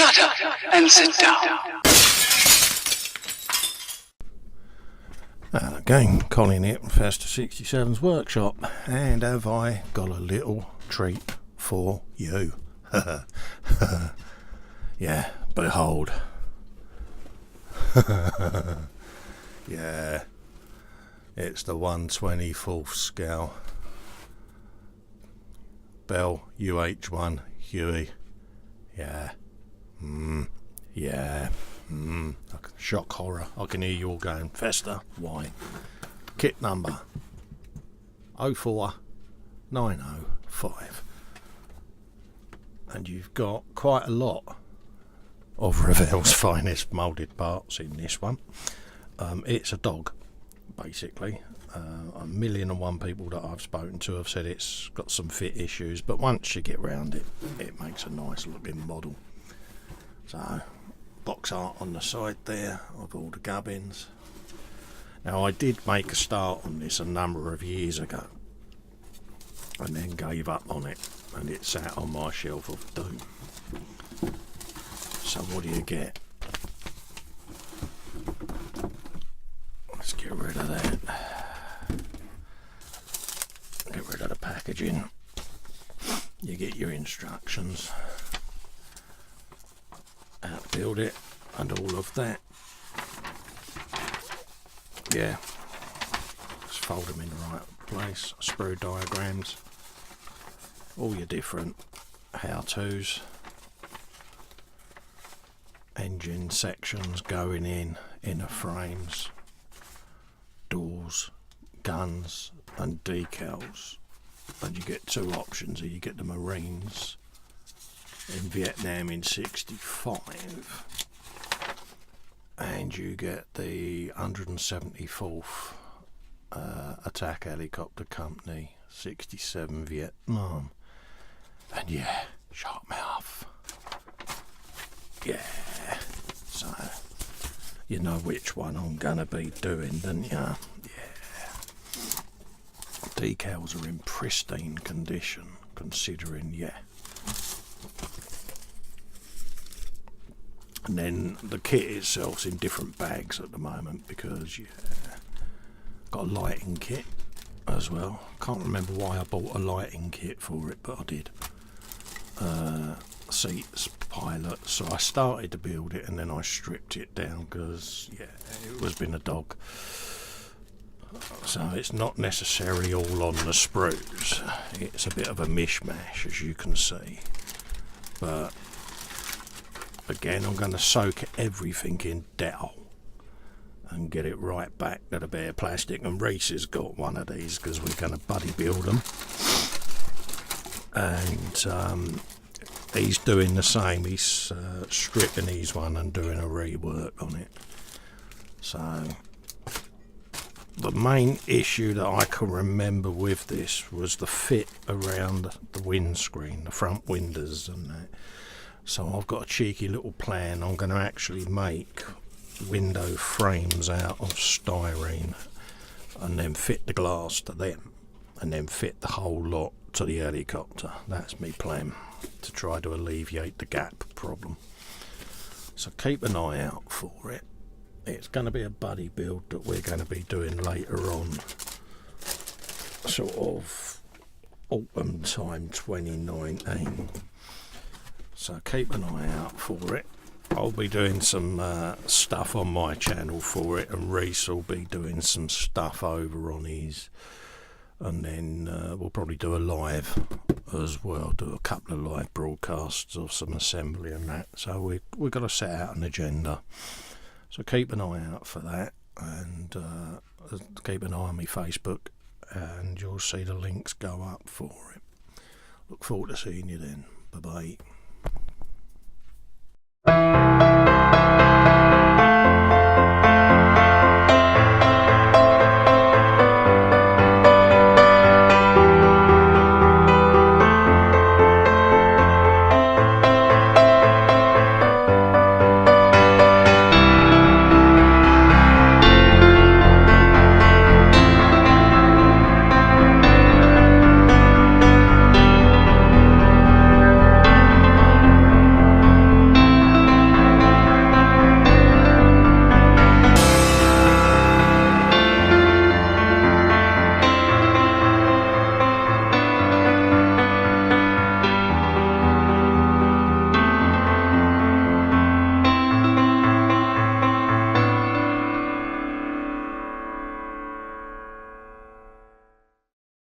Shut up and sit down. Again, Colin here from Festa 67's workshop, and have I got a little treat for you. Yeah, behold. Yeah, it's the 1/24th scale Revell UH-1 Huey. Yeah. Yeah. Shock horror. I can hear you all going, Festa, why? Kit number 04905. And you've got quite a lot of Revell's finest moulded parts in this one. It's a dog, basically. 1,000,001 people that I've spoken to have said it's got some fit issues, but once you get round it, it makes a nice looking model. So, box art on the side there of all the gubbins. Now, I did make a start on this a number of years ago, and then gave up on it, and it sat on my shelf of doom. So what do you get? Let's get rid of that. Get rid of the packaging. You get your instructions, how to build it, and all of that. Yeah, just fold them in the right place. Sprue diagrams, all your different how-tos, engine sections going in, inner frames, doors, guns and decals. And you get two options. You get the Marines in Vietnam in '65, and you get the 174th Attack Helicopter Company, '67 Vietnam. And yeah, sharp mouth. Yeah, so you know which one I'm gonna be doing, don't you? Yeah. Decals are in pristine condition, considering, yeah. And then the kit itself's in different bags at the moment because, yeah, got a lighting kit as well. Can't remember why I bought a lighting kit for it, but I did. Seats, pilot. So I started to build it and then I stripped it down because, yeah, it was been a dog. So it's not necessarily all on the sprues. It's a bit of a mishmash, as you can see. But again, I'm going to soak everything in Dettol and get it right back to the bare plastic. And Reese has got one of these because we're going to buddy build them. And he's doing the same. He's stripping his one and doing a rework on it. So the main issue that I can remember with this was the fit around the windscreen, the front windows and that. So I've got a cheeky little plan. I'm going to actually make window frames out of styrene and then fit the glass to them and then fit the whole lot to the helicopter. That's my plan, to try to alleviate the gap problem. So keep an eye out for it. It's going to be a buddy build that we're going to be doing later on, sort of autumn time 2019. So keep an eye out for it. I'll be doing some stuff on my channel for it, and Reese will be doing some stuff over on his, and then we'll probably do a live as well, do a couple of live broadcasts of some assembly and that. So we've got to set out an agenda. So keep an eye out for that, and keep an eye on my Facebook, and you'll see the links go up for it. Look forward to seeing you then. Bye bye.